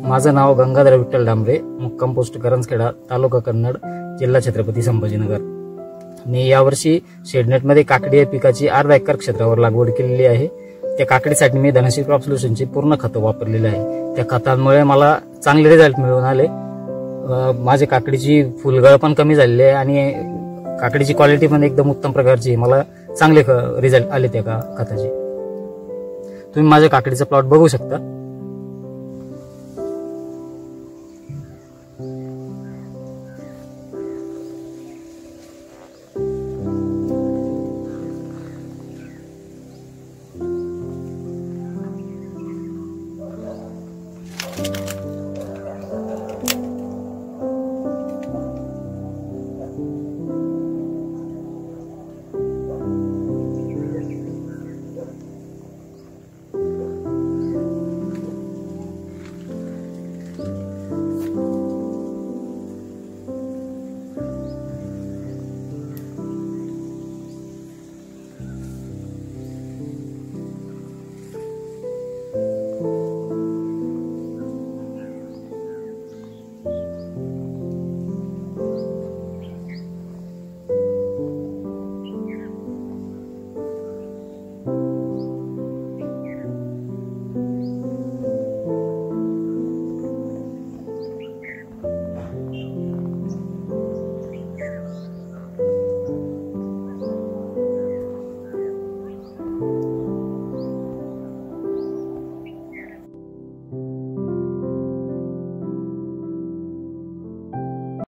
माझं नाव गंगाधर विठ्ठल डांबरे, मुक्काम पोस्ट करंजखेडा, तालुका कन्नड, जिल्हा छत्रपती संभाजीनगर. मी यावर्षी शेडनेटमध्ये काकडी या पिकाची 1/2 एकर क्षेत्रावर लागवड केलेली आहे. त्या काकडीसाठी मी धनश्री क्रॉप सोल्युशनची पूर्ण खतं वापरलेली आहे. त्या खतांमुळे मला चांगले रिझल्ट मिळून आले. माझी काकडीची फुलगळ पण कमी झालेली आहे आणि काकडीची क्वालिटी पण एकदम उत्तम प्रकारची. मला चांगले रिझल्ट आले त्या खताचे. तुम्ही माझ्या काकडीचा प्लॉट बघू शकता.